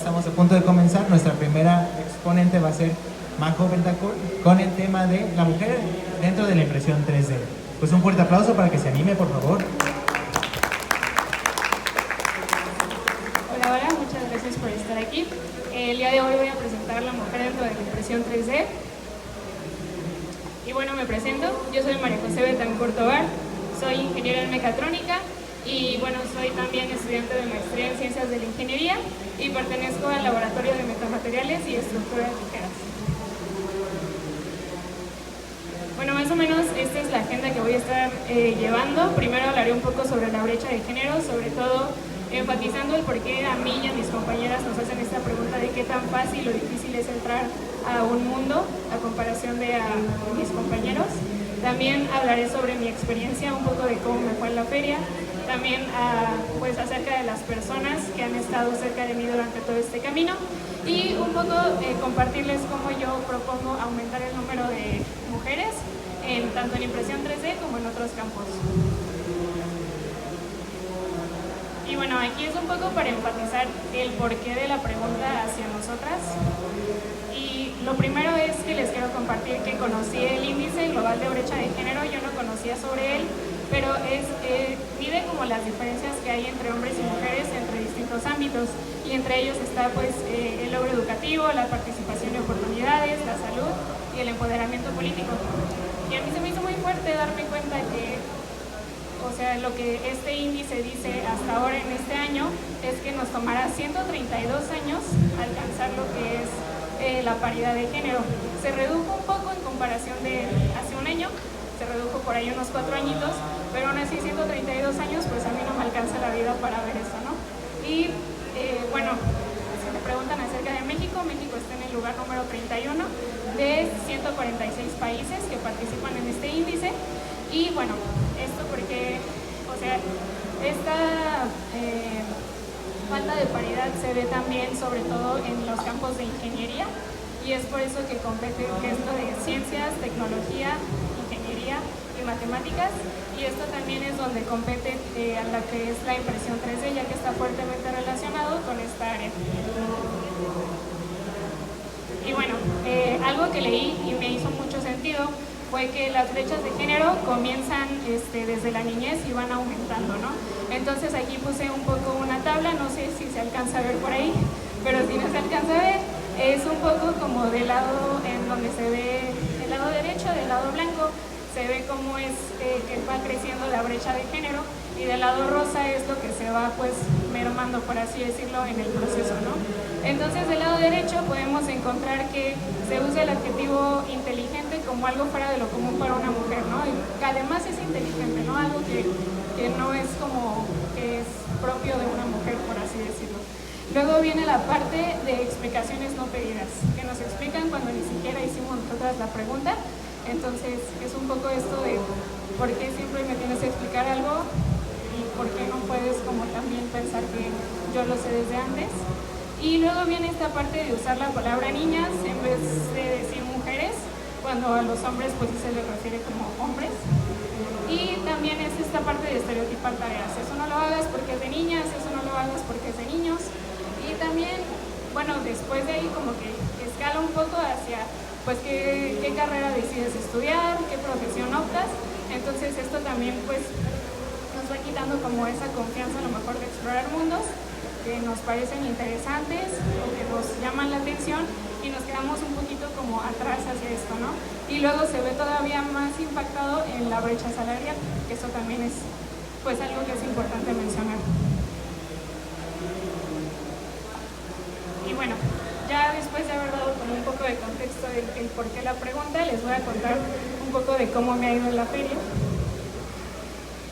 estamos a punto de comenzar. Nuestra primera exponente va a ser Majo Bentancur con el tema de la mujer dentro de la impresión 3D. Pues un fuerte aplauso para que se anime, por favor. Hola, hola, muchas gracias por estar aquí. El día de hoy voy a presentar la mujer dentro de la impresión 3D. Y bueno, me presento. Yo soy María José Bentancur Tobar, soy ingeniera en mecatrónica y bueno, soy también estudiante de maestría en ciencias de la ingeniería y pertenezco al laboratorio de metamateriales y estructuras ligeras. Bueno, más o menos esta es la agenda que voy a estar llevando. Primero hablaré un poco sobre la brecha de género, sobre todo enfatizando el por qué a mí y a mis compañeras nos hacen esta pregunta de qué tan fácil o difícil es entrar a un mundo a comparación de a mis compañeros. También hablaré sobre mi experiencia, un poco de cómo me fue en la feria, también pues acerca de las personas que han estado cerca de mí durante todo este camino y un poco compartirles cómo yo propongo aumentar el número de mujeres tanto en impresión 3D como en otros campos. Y bueno, aquí es un poco para enfatizar el porqué de la pregunta hacia nosotras. Y lo primero es que les quiero compartir que conocí el índice global de brecha de género. Yo no conocía sobre él, pero mide como las diferencias que hay entre hombres y mujeres entre distintos ámbitos. Y entre ellos está pues el logro educativo, la participación en oportunidades, la salud y el empoderamiento político. Y a mí se me hizo muy fuerte darme cuenta que o sea, lo que este índice dice hasta ahora en este año es que nos tomará 132 años alcanzar lo que es la paridad de género. Se redujo un poco en comparación de hace un año, se redujo por ahí unos 4 añitos, pero aún así 132 años, pues a mí no me alcanza la vida para ver eso, ¿no? Y bueno, si me preguntan acerca de México, México está en el lugar número 31 de 146 países que participan en este índice. Y bueno, esto porque, o sea, esta falta de paridad se ve también sobre todo en los campos de ingeniería y es por eso que compete esto de ciencias, tecnología, ingeniería y matemáticas y esto también es donde compete a la que es la impresión 3D ya que está fuertemente relacionado con esta área. Y bueno, algo que leí y me hizo mucho sentido fue que las brechas de género comienzan desde la niñez y van aumentando, ¿no? Entonces aquí puse un poco una tabla, no sé si se alcanza a ver por ahí, pero si no se alcanza a ver, es un poco como del lado en donde se ve el lado derecho, del lado blanco, se ve cómo es que va creciendo la brecha de género y del lado rosa es lo que se va pues mermando, por así decirlo, en el proceso, ¿no? Entonces del lado derecho podemos encontrar que se usa el adjetivo inteligente como algo fuera de lo común para una mujer, ¿no? Y que además es inteligente, ¿no? Algo que no es como que es propio de una mujer, por así decirlo. Luego viene la parte de explicaciones no pedidas, que nos explican cuando ni siquiera hicimos nosotras la pregunta. Entonces es un poco esto de por qué siempre me tienes que explicar algo y por qué no puedes como también pensar que yo lo sé desde antes. Y luego viene esta parte de usar la palabra niñas en vez de decir mujeres, cuando a los hombres pues se les refiere como hombres. Y también es esta parte de estereotipar tareas, eso no lo hagas porque es de niñas, eso no lo hagas porque es de niños. Y también, bueno, después de ahí como que escala un poco hacia pues qué carrera decides estudiar, qué profesión optas. Entonces esto también pues nos va quitando como esa confianza a lo mejor de explorar mundos que nos parecen interesantes o que nos llaman la atención y nos quedamos un poquito como atrás hacia esto, ¿no? Y luego se ve todavía más impactado en la brecha salarial, que eso también es pues algo que es importante mencionar. Y bueno, ya después de haber dado como un poco de contexto del por qué la pregunta, les voy a contar un poco de cómo me ha ido en la feria.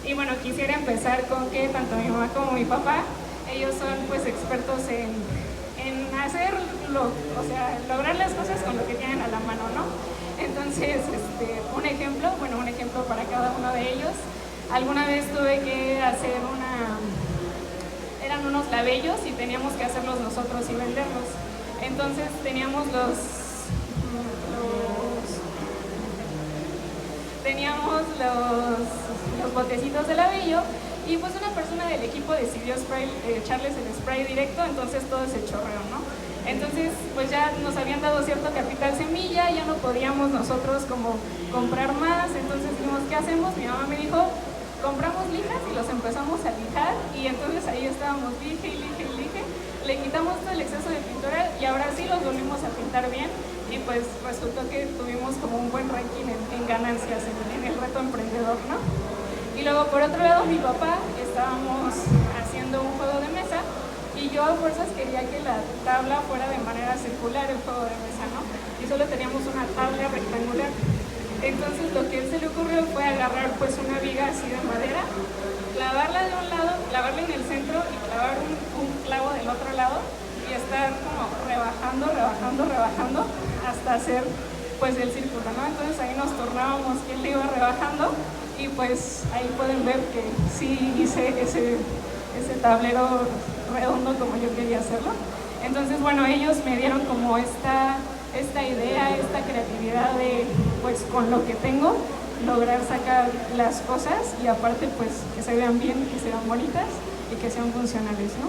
Y bueno, quisiera empezar con que tanto mi mamá como mi papá ellos son pues expertos en hacerlo, o sea, lograr las cosas con lo que tienen a la mano, ¿no? Entonces, un ejemplo para cada uno de ellos. Alguna vez tuve que hacer eran unos labellos y teníamos que hacerlos nosotros y venderlos. Entonces teníamos los botecitos de labello y pues una persona del equipo decidió echarles el spray directo, entonces todo se chorreó, ¿no? Entonces, pues ya nos habían dado cierto capital semilla, ya no podíamos nosotros como comprar más, entonces dijimos, ¿qué hacemos? Mi mamá me dijo, compramos lijas y los empezamos a lijar, y entonces ahí estábamos, lije y lije y lije, le quitamos todo el exceso de pintura y ahora sí los volvimos a pintar bien, y pues resultó que tuvimos como un buen ranking en ganancias en el reto emprendedor, ¿no? Y luego por otro lado mi papá, estábamos haciendo un juego de mesa y yo a fuerzas quería que la tabla fuera de manera circular el juego de mesa, ¿no? Y solo teníamos una tabla rectangular. Entonces lo que a él se le ocurrió fue agarrar pues una viga así de madera, clavarla de un lado, clavarla en el centro y clavar un clavo del otro lado y estar como rebajando hasta hacer pues el círculo, ¿no? Entonces ahí nos tornábamos quién le iba rebajando y pues ahí pueden ver que sí hice ese tablero redondo como yo quería hacerlo. Entonces, bueno, ellos me dieron como esta idea, esta creatividad de, pues con lo que tengo, lograr sacar las cosas y aparte, pues que se vean bien, que se vean bonitas y que sean funcionales, ¿no?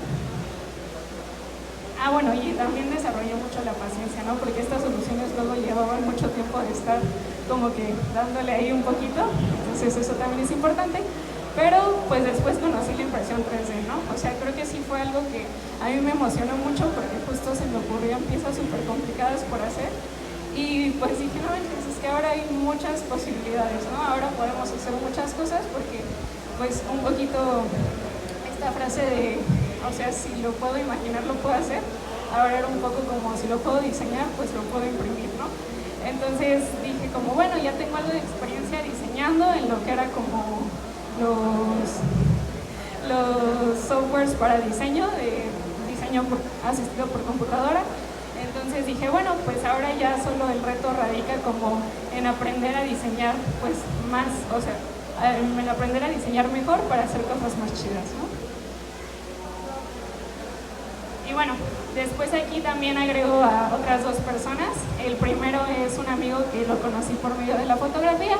Ah, bueno, y también desarrollé mucho la paciencia, ¿no? Porque estas soluciones luego llevaban mucho tiempo de estar como que dándole ahí un poquito, entonces eso también es importante. Pero pues después conocí la impresión 3D, ¿no? O sea, creo que sí fue algo que a mí me emocionó mucho porque justo se me ocurrían piezas súper complicadas por hacer. Y pues dije, no, es que ahora hay muchas posibilidades, ¿no? Ahora podemos hacer muchas cosas porque pues un poquito esta frase de, o sea, si lo puedo imaginar, lo puedo hacer. Ahora era un poco como, si lo puedo diseñar, pues lo puedo imprimir, ¿no? Entonces dije como, bueno, ya tengo algo de experiencia diseñando en lo que era como los softwares para diseño, asistido por computadora. Entonces dije, bueno, pues ahora ya solo el reto radica como en aprender a diseñar pues más, o sea, en aprender a diseñar mejor para hacer cosas más chidas, ¿no? Y bueno, después aquí también agrego a otras dos personas. El primero es un amigo que lo conocí por medio de la fotografía,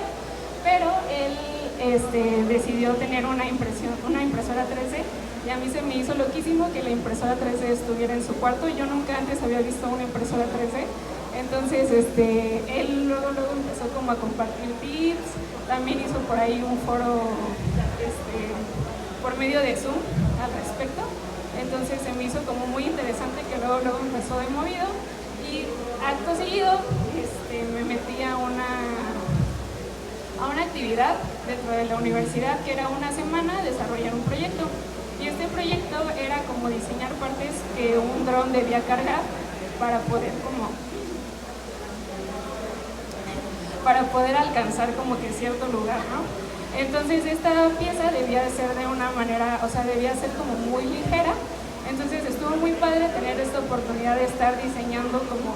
pero él decidió tener una impresora 3D y a mí se me hizo loquísimo que la impresora 3D estuviera en su cuarto. Yo nunca antes había visto una impresora 3D, entonces él luego empezó como a compartir tips, también hizo por ahí un foro por medio de Zoom al respecto, entonces se me hizo como muy interesante que luego empezó de movido y acto seguido me metí a una actividad dentro de la universidad que era una semana desarrollar un proyecto, y este proyecto era como diseñar partes que un dron debía cargar para poder alcanzar como que cierto lugar, ¿no? Entonces esta pieza debía ser de una manera, o sea, debía ser como muy ligera. Entonces estuvo muy padre tener esta oportunidad de estar diseñando, como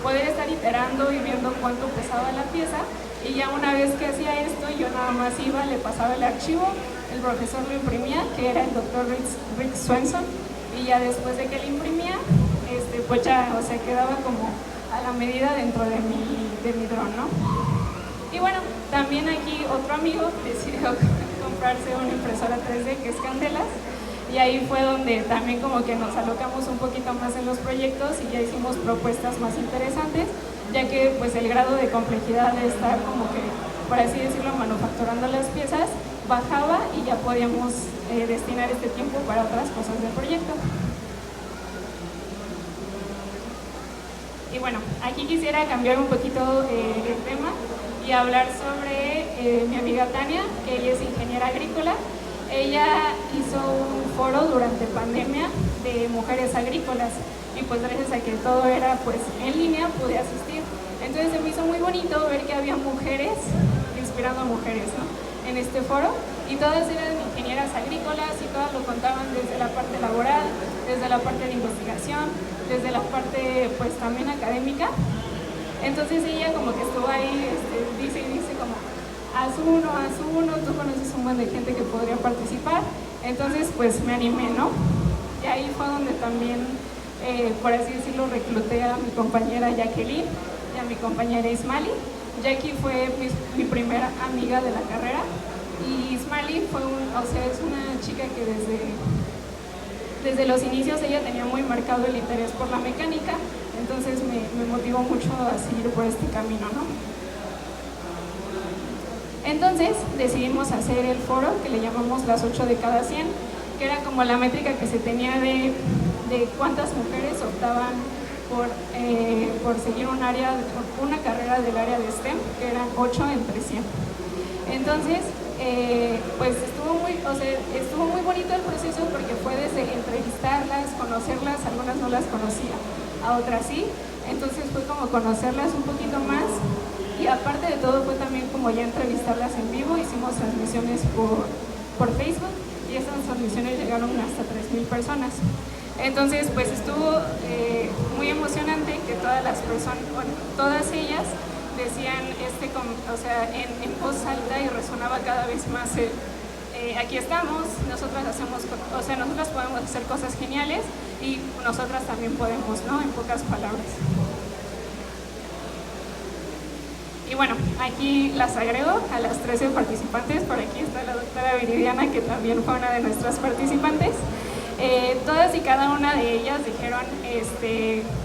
poder estar iterando y viendo cuánto pesaba la pieza. Y ya una vez que hacía esto, yo nada más iba, le pasaba el archivo, el profesor lo imprimía, que era el doctor Rick Swenson, y ya después de que él imprimía, pues ya, o sea, quedaba como a la medida dentro de mi dron, ¿no? Y bueno, también aquí otro amigo decidió comprarse una impresora 3D que es Candelas, y ahí fue donde también como que nos alocamos un poquito más en los proyectos y ya hicimos propuestas más interesantes, ya que pues el grado de complejidad de estar como que, por así decirlo, manufacturando las piezas bajaba y ya podíamos destinar este tiempo para otras cosas del proyecto. Y bueno, aquí quisiera cambiar un poquito el tema y hablar sobre mi amiga Tania, que ella es ingeniera agrícola. Ella hizo un foro durante pandemia de mujeres agrícolas y pues gracias a que todo era pues en línea pude asistir. Entonces se me hizo muy bonito ver que había mujeres inspirando a mujeres, ¿no?, en este foro, y todas eran ingenieras agrícolas y todas lo contaban desde la parte laboral, desde la parte de investigación, desde la parte pues también académica. Entonces ella como que estuvo ahí, dice como haz uno, tú conoces un buen de gente que podría participar. Entonces pues me animé, ¿no? Y ahí fue donde también, por así decirlo, recluté a mi compañera Jacqueline y a mi compañera Ismali. Jackie fue mi primera amiga de la carrera y Ismali fue es una chica que desde los inicios ella tenía muy marcado el interés por la mecánica, entonces me motivó mucho a seguir por este camino, ¿no? Entonces decidimos hacer el foro que le llamamos las 8 de cada 100, que era como la métrica que se tenía de cuántas mujeres optaban por seguir una carrera del área de STEM, que eran 8 entre 100. Entonces, pues estuvo muy bonito el proceso porque fue desde entrevistarlas, conocerlas, algunas no las conocía, a otras sí, entonces fue como conocerlas un poquito más y aparte de todo fue también como ya entrevistarlas en vivo, hicimos transmisiones por Facebook y esas transmisiones llegaron hasta 3,000 personas. Entonces pues estuvo muy emocionante que todas las personas, bueno, todas ellas decían en voz alta y resonaba cada vez más aquí estamos, nosotras podemos hacer cosas geniales y nosotras también podemos, ¿no? En pocas palabras. Y bueno, aquí las agrego a las 13 participantes, por aquí está la doctora Viridiana, que también fue una de nuestras participantes. Todas y cada una de ellas dijeron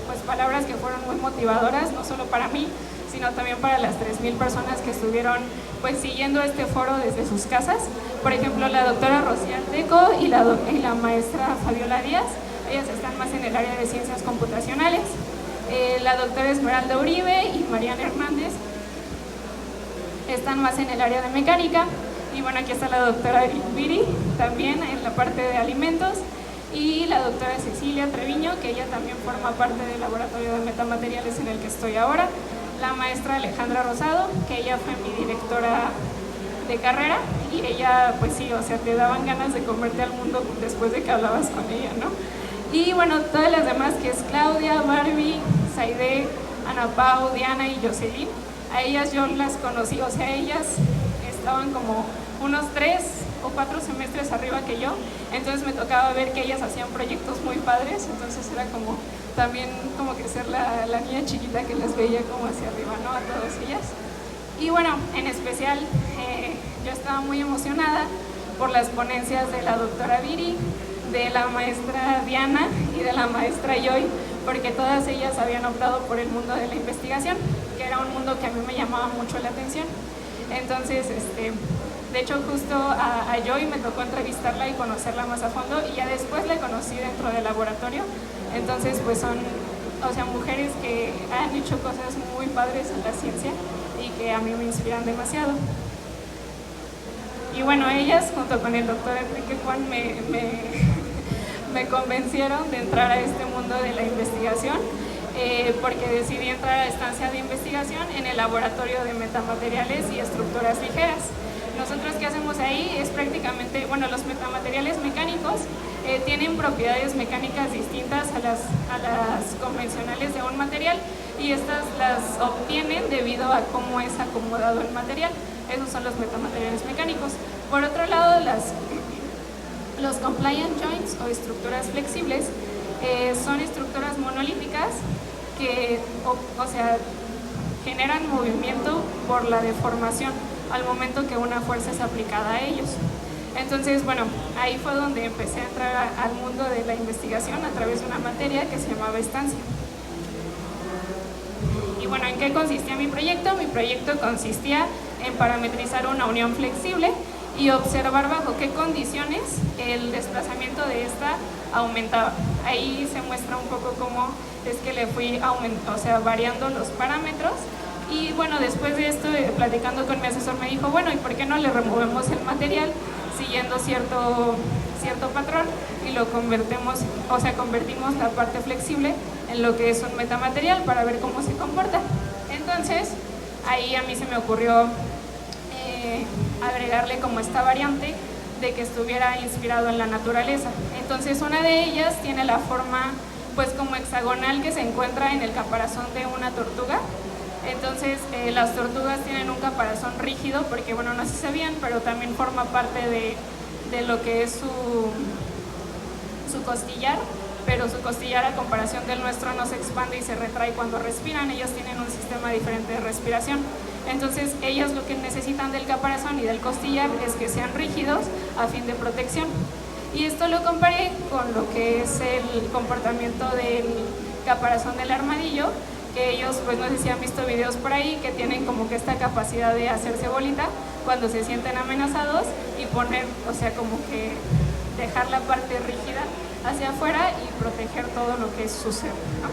pues palabras que fueron muy motivadoras, no solo para mí, sino también para las 3,000 personas que estuvieron pues siguiendo este foro desde sus casas. Por ejemplo, la doctora Rocío Alteco y la maestra Fabiola Díaz, ellas están más en el área de ciencias computacionales. La doctora Esmeralda Uribe y Mariana Hernández están más en el área de mecánica. Y bueno, aquí está la doctora Viri, también en la parte de alimentos. Y la doctora Cecilia Treviño, que ella también forma parte del laboratorio de metamateriales en el que estoy ahora. La maestra Alejandra Rosado, que ella fue mi directora de carrera, y ella, pues sí, o sea, te daban ganas de comerte al mundo después de que hablabas con ella, ¿no? Y bueno, todas las demás, que es Claudia, Barbie, Saide, Ana Pau, Diana y Jocelyn, a ellas yo las conocí, o sea, ellas estaban como unos 3 o 4 semestres arriba que yo, entonces me tocaba ver que ellas hacían proyectos muy padres, entonces era como también como que ser la niña chiquita que les veía como hacia arriba, ¿no? A todas ellas. Y bueno, en especial yo estaba muy emocionada por las ponencias de la doctora Viri, de la maestra Diana y de la maestra Joy, porque todas ellas habían optado por el mundo de la investigación, que era un mundo que a mí me llamaba mucho la atención. Entonces, de hecho, justo a Joy me tocó entrevistarla y conocerla más a fondo, y ya después la conocí dentro del laboratorio. Entonces, pues son, o sea, mujeres que han hecho cosas muy padres en la ciencia y que a mí me inspiran demasiado. Y bueno, ellas, junto con el doctor Enrique Juan, me convencieron de entrar a este mundo de la investigación, porque decidí entrar a la estancia de investigación en el laboratorio de metamateriales y estructuras ligeras. Nosotros, ¿qué hacemos ahí? Es prácticamente, bueno, los metamateriales mecánicos tienen propiedades mecánicas distintas a las convencionales de un material, y estas las obtienen debido a cómo es acomodado el material. Esos son los metamateriales mecánicos. Por otro lado, los compliant joints o estructuras flexibles son estructuras monolíticas que, o sea, generan movimiento por la deformación al momento que una fuerza es aplicada a ellos. Entonces, bueno, ahí fue donde empecé a entrar al mundo de la investigación a través de una materia que se llamaba estancia. Y bueno, ¿en qué consistía mi proyecto? Mi proyecto consistía en parametrizar una unión flexible y observar bajo qué condiciones el desplazamiento de esta aumentaba. Ahí se muestra un poco cómo es que le fui variando los parámetros. Y bueno, después de esto, platicando con mi asesor, me dijo, bueno, ¿y por qué no le removemos el material siguiendo cierto patrón y lo convertimos la parte flexible en lo que es un metamaterial para ver cómo se comporta? Entonces, ahí a mí se me ocurrió agregarle como esta variante de que estuviera inspirado en la naturaleza. Entonces, una de ellas tiene la forma pues como hexagonal que se encuentra en el caparazón de una tortuga. Entonces, las tortugas tienen un caparazón rígido porque, bueno, no sé si sabían, pero también forma parte de lo que es su costillar, pero su costillar, a comparación del nuestro, no se expande y se retrae cuando respiran. Ellos tienen un sistema diferente de respiración. Entonces, ellas lo que necesitan del caparazón y del costillar es que sean rígidos a fin de protección. Y esto lo comparé con lo que es el comportamiento del caparazón del armadillo, que ellos, pues no sé si han visto videos por ahí, que tienen como que esta capacidad de hacerse bolita cuando se sienten amenazados y poner, o sea, como que dejar la parte rígida hacia afuera y proteger todo lo que es su ser, ¿no?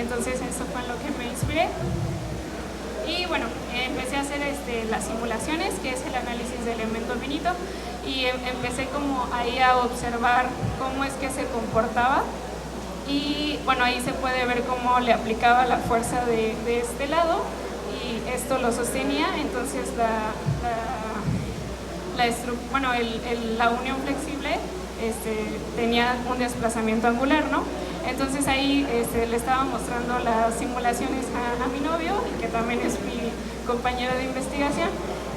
Entonces eso fue en lo que me inspiré. Y bueno, empecé a hacer las simulaciones, que es el análisis de elemento finito, y empecé como ahí a observar cómo es que se comportaba. Y bueno, ahí se puede ver cómo le aplicaba la fuerza de este lado y esto lo sostenía, entonces la unión flexible tenía un desplazamiento angular, ¿no? Entonces ahí le estaba mostrando las simulaciones a mi novio, que también es mi compañero de investigación.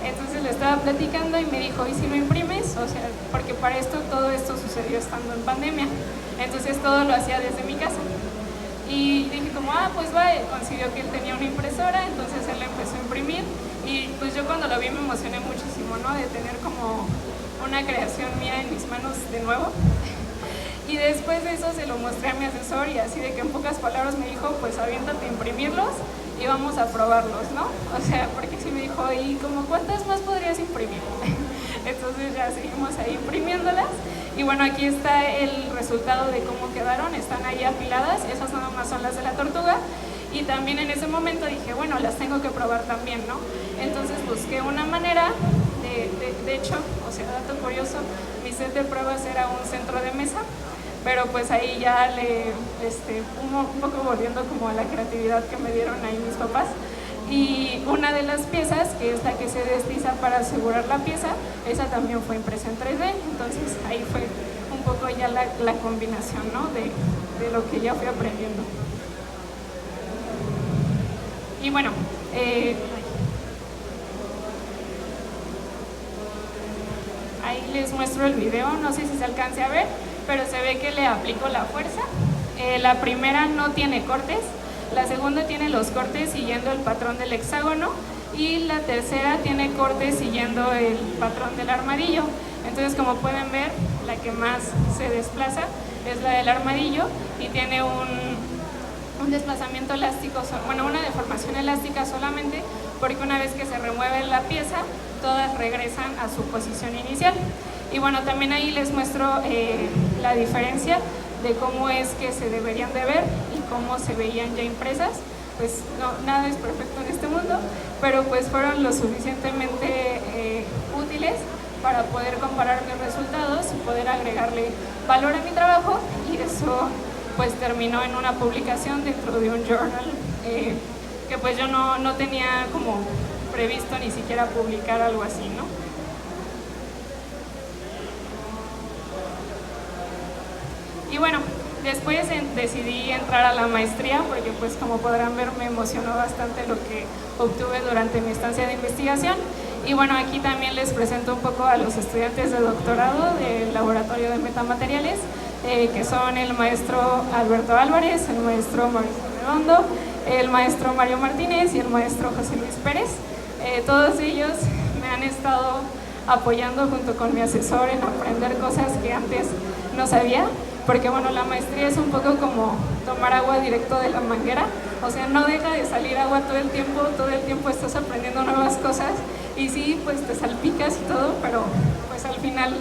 Entonces le estaba platicando y me dijo, ¿y si lo imprimes? O sea, porque para todo esto sucedió estando en pandemia. Entonces todo lo hacía desde mi casa. Y dije como, pues va, consiguió que él tenía una impresora, entonces él empezó a imprimir. Y pues yo cuando lo vi me emocioné muchísimo, ¿no? De tener como una creación mía en mis manos de nuevo. Y después de eso se lo mostré a mi asesor y así de que en pocas palabras me dijo, pues aviéntate a imprimirlos y vamos a probarlos, ¿no? O sea, porque sí me dijo, ¿y como cuántas más podrías imprimir? Entonces ya seguimos ahí imprimiéndolas. Y bueno, aquí está el resultado de cómo quedaron, están ahí apiladas, esas nada más son las de la tortuga. Y también en ese momento dije, bueno, las tengo que probar también, ¿no? Entonces busqué una manera, de hecho, o sea, dato curioso, mi set de pruebas era un centro de mesa, pero pues ahí ya un poco volviendo como a la creatividad que me dieron ahí mis papás. Y una de las piezas, que es la que se desliza para asegurar la pieza, esa también fue impresa en 3D, entonces ahí fue un poco ya la combinación, ¿no? de lo que ya fui aprendiendo. Y bueno, ahí les muestro el video, no sé si se alcance a ver, pero se ve que le aplico la fuerza. La primera no tiene cortes, la segunda tiene los cortes siguiendo el patrón del hexágono y la tercera tiene cortes siguiendo el patrón del armadillo. Entonces, como pueden ver, la que más se desplaza es la del armadillo y tiene un desplazamiento elástico, una deformación elástica solamente, porque una vez que se remueve la pieza, todas regresan a su posición inicial. Y bueno, también ahí les muestro la diferencia de cómo es que se deberían de ver y cómo se veían ya impresas. Pues no, nada es perfecto en este mundo, pero pues fueron lo suficientemente útiles para poder comparar mis resultados y poder agregarle valor a mi trabajo, y eso pues terminó en una publicación dentro de un journal que pues yo no tenía como previsto ni siquiera publicar algo así, ¿no? Y bueno, después decidí entrar a la maestría porque pues como podrán ver me emocionó bastante lo que obtuve durante mi estancia de investigación. Y bueno, aquí también les presento un poco a los estudiantes de doctorado del Laboratorio de Metamateriales, que son el maestro Alberto Álvarez, el maestro Mauricio Redondo, el maestro Mario Martínez y el maestro José Luis Pérez. Todos ellos me han estado apoyando junto con mi asesor en aprender cosas que antes no sabía, porque bueno, la maestría es un poco como tomar agua directo de la manguera, o sea, no deja de salir agua todo el tiempo estás aprendiendo nuevas cosas, y sí, pues te salpicas y todo, pero pues al final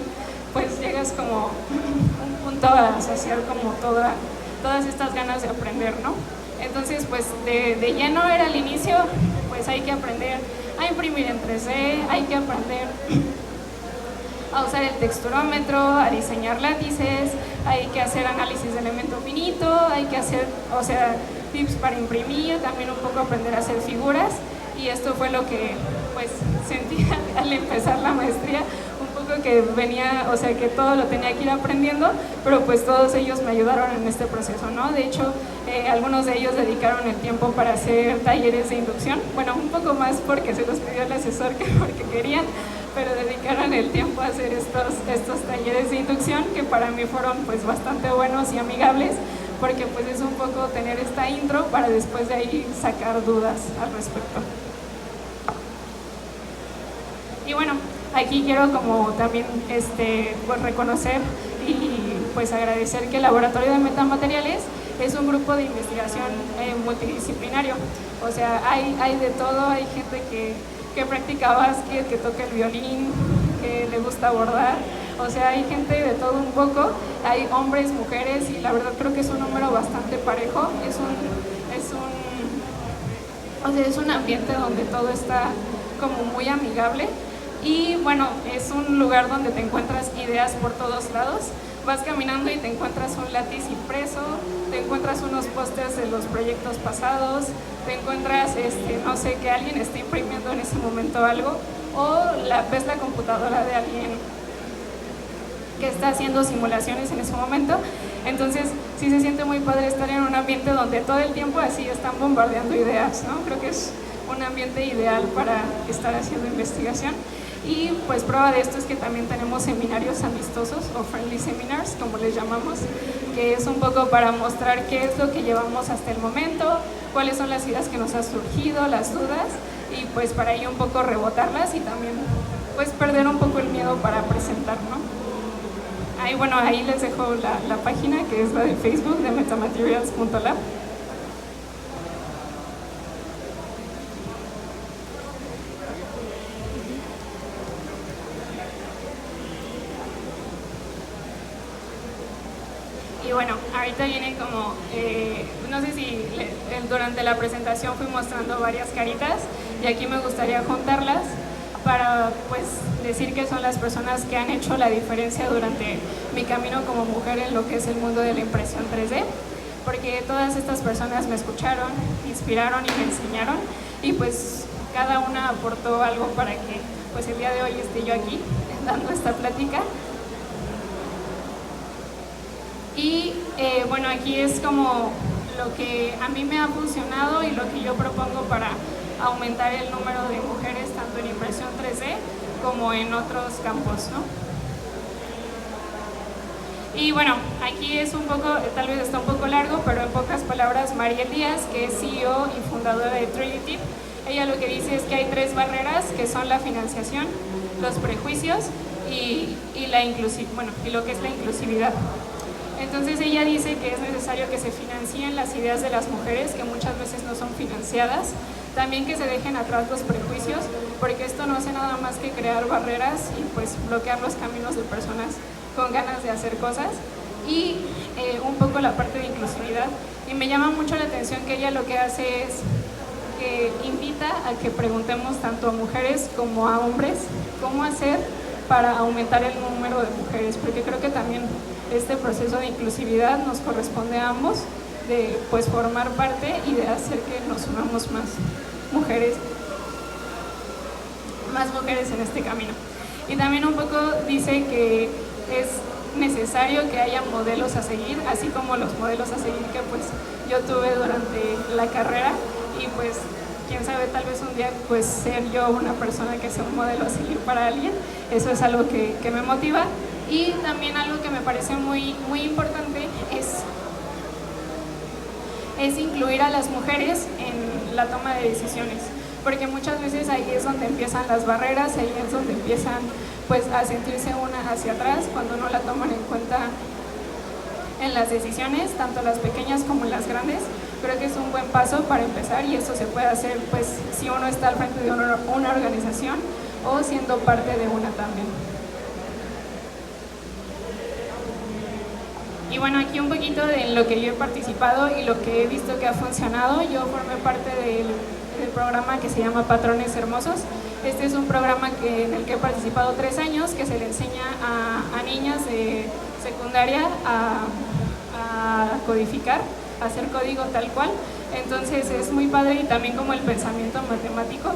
pues llegas como un punto a saciar como todas estas ganas de aprender, ¿no? Entonces pues de lleno era el inicio, pues hay que aprender a imprimir en 3D, hay que aprender a usar el texturómetro, a diseñar látices, hay que hacer análisis de elemento finito, hay que hacer, tips para imprimir, también un poco aprender a hacer figuras, y esto fue lo que pues sentí al empezar la maestría, un poco que venía, que todo lo tenía que ir aprendiendo, pero pues todos ellos me ayudaron en este proceso, ¿no? De hecho, algunos de ellos dedicaron el tiempo para hacer talleres de inducción, bueno, un poco más porque se los pidió el asesor que porque querían, pero dedicaron el tiempo a hacer estos talleres de inducción que para mí fueron pues bastante buenos y amigables, porque pues es un poco tener esta intro para después de ahí sacar dudas al respecto. Y bueno, aquí quiero como también pues reconocer y pues agradecer que el Laboratorio de Metamateriales es un grupo de investigación multidisciplinario. O sea, hay de todo, hay gente que practica básquet, que toca el violín, que le gusta bordar. O sea, hay gente de todo un poco, hay hombres, mujeres, y la verdad creo que es un número bastante parejo. Es un ambiente donde todo está como muy amigable. Y bueno, es un lugar donde te encuentras ideas por todos lados. Vas caminando y te encuentras un lápiz impreso, te encuentras unos pósters de los proyectos pasados, te encuentras, no sé, que alguien esté imprimiendo en ese momento algo, o ves la computadora de alguien que está haciendo simulaciones en ese momento. Entonces sí se siente muy padre estar en un ambiente donde todo el tiempo así están bombardeando ideas, ¿no? Creo que es un ambiente ideal para estar haciendo investigación. Y pues prueba de esto es que también tenemos seminarios amistosos o friendly seminars, como les llamamos, que es un poco para mostrar qué es lo que llevamos hasta el momento, cuáles son las ideas que nos han surgido, las dudas, y pues para ello un poco rebotarlas y también pues perder un poco el miedo para presentar, ¿no? Ahí les dejo la página, que es la de Facebook de metamaterials.lab. Y bueno, ahorita viene como, no sé si durante la presentación fui mostrando varias caritas, y aquí me gustaría juntarlas para pues decir que son las personas que han hecho la diferencia durante mi camino como mujer en lo que es el mundo de la impresión 3D, porque todas estas personas me escucharon, me inspiraron y me enseñaron, y pues cada una aportó algo para que pues el día de hoy esté yo aquí dando esta plática. Y bueno, aquí es como lo que a mí me ha funcionado y lo que yo propongo para aumentar el número de mujeres tanto en impresión 3D como en otros campos, ¿no? Y bueno, aquí es un poco, tal vez está un poco largo, pero en pocas palabras, Mariel Díaz, que es CEO y fundadora de 3D Tip, ella lo que dice es que hay 3 barreras, que son la financiación, los prejuicios y lo que es la inclusividad. Entonces ella dice que es necesario que se financien las ideas de las mujeres, que muchas veces no son financiadas, también que se dejen atrás los prejuicios, porque esto no hace nada más que crear barreras y pues bloquear los caminos de personas con ganas de hacer cosas, y un poco la parte de inclusividad. Y me llama mucho la atención que ella lo que hace es que invita a que preguntemos tanto a mujeres como a hombres cómo hacer para aumentar el número de mujeres, porque creo que también este proceso de inclusividad nos corresponde a ambos, de pues formar parte y de hacer que nos unamos más mujeres en este camino. Y también un poco dice que es necesario que haya modelos a seguir, así como los modelos a seguir que pues yo tuve durante la carrera, y pues quién sabe, tal vez un día pues ser yo una persona que sea un modelo a seguir para alguien. Eso es algo que me motiva. Y también algo que me parece muy, muy importante es incluir a las mujeres en la toma de decisiones, porque muchas veces ahí es donde empiezan las barreras, ahí es donde empiezan pues a sentirse una hacia atrás cuando no la toman en cuenta en las decisiones, tanto las pequeñas como las grandes. Creo que es un buen paso para empezar, y esto se puede hacer pues si uno está al frente de una organización o siendo parte de una también. Y bueno, aquí un poquito de lo que yo he participado y lo que he visto que ha funcionado. Yo formé parte del programa que se llama Patrones Hermosos. Este es un programa en el que he participado 3 años, que se le enseña a niñas de secundaria a codificar, a hacer código tal cual. Entonces es muy padre, y también como el pensamiento matemático.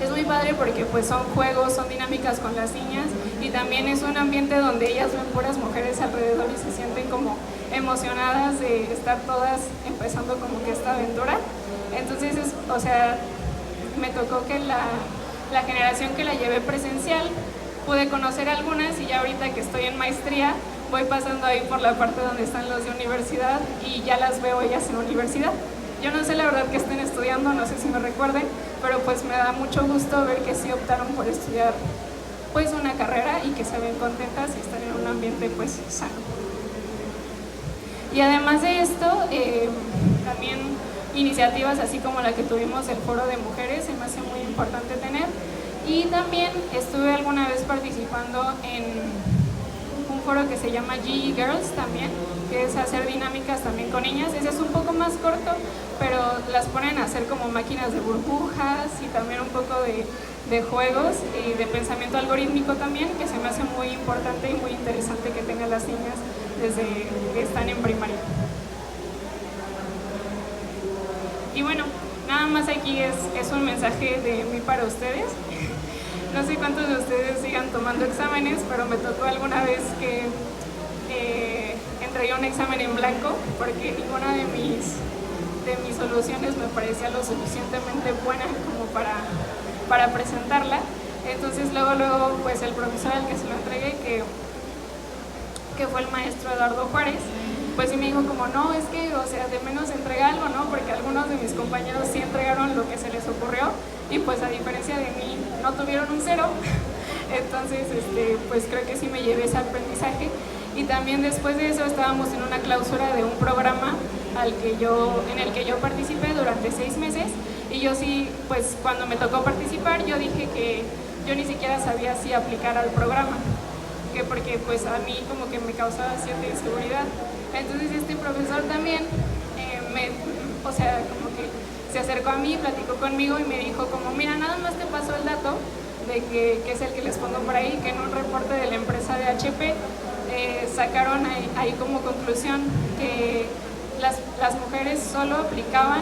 Es muy padre porque pues son juegos, son dinámicas con las niñas, y también es un ambiente donde ellas ven puras mujeres alrededor y se sienten como emocionadas de estar todas empezando como que esta aventura. Entonces me tocó que la generación que la llevé presencial, pude conocer algunas, y ya ahorita que estoy en maestría voy pasando ahí por la parte donde están los de universidad y ya las veo ellas en universidad. Yo no sé la verdad que estén estudiando, no sé si me recuerden, pero pues me da mucho gusto ver que sí optaron por estudiar pues una carrera y que se ven contentas y están en un ambiente pues sano. Y además de esto, también iniciativas así como la que tuvimos el foro de mujeres se me hace muy importante tener. Y también estuve alguna vez participando en un foro que se llama GE Girls también, que es hacer dinámicas también con niñas. Ese es un poco más corto, pero las ponen a hacer como máquinas de burbujas y también un poco de juegos y de pensamiento algorítmico también, que se me hace muy importante y muy interesante que tengan las niñas desde que están en primaria. Y bueno, nada más aquí es un mensaje de mí para ustedes. No sé cuántos de ustedes sigan tomando exámenes, pero me tocó alguna vez que entregué un examen en blanco porque ninguna de mis soluciones me parecía lo suficientemente buena como para presentarla. Entonces luego pues el profesor al que se lo entregué, que fue el maestro Eduardo Juárez, pues sí me dijo como no, es que, o sea, de menos entrega algo, ¿no? Porque algunos de mis compañeros sí entregaron lo que se les ocurrió y pues a diferencia de mí no tuvieron un 0. Entonces, pues creo que sí me llevé ese aprendizaje. Y también después de eso estábamos en una clausura de un programa en el que yo participé durante 6 meses y yo sí, pues cuando me tocó participar yo dije que yo ni siquiera sabía si aplicar al programa, porque pues a mí como que me causaba cierta inseguridad. Entonces este profesor también o sea, como que se acercó a mí, platicó conmigo y me dijo como, mira, nada más te pasó el dato de que es el que les pongo por ahí, que en un reporte de la empresa de HP sacaron ahí como conclusión que las mujeres solo aplicaban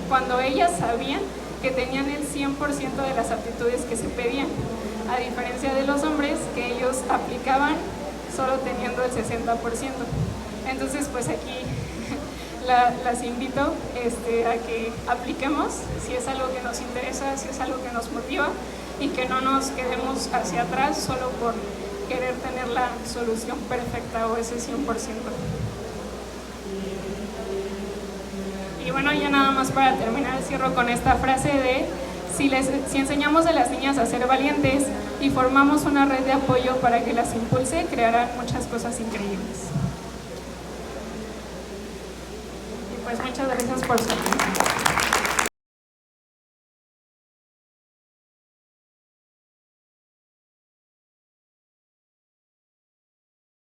cuando ellas sabían que tenían el 100% de las aptitudes que se pedían, a diferencia de los hombres que ellos aplicaban solo teniendo el 60%. Entonces pues aquí las invito a que apliquemos si es algo que nos interesa, si es algo que nos motiva y que no nos quedemos hacia atrás solo por querer tener la solución perfecta o ese 100%. Y bueno, ya nada más para terminar, cierro con esta frase de si enseñamos a las niñas a ser valientes y formamos una red de apoyo para que las impulse, crearán muchas cosas increíbles. Y pues muchas gracias por su atención.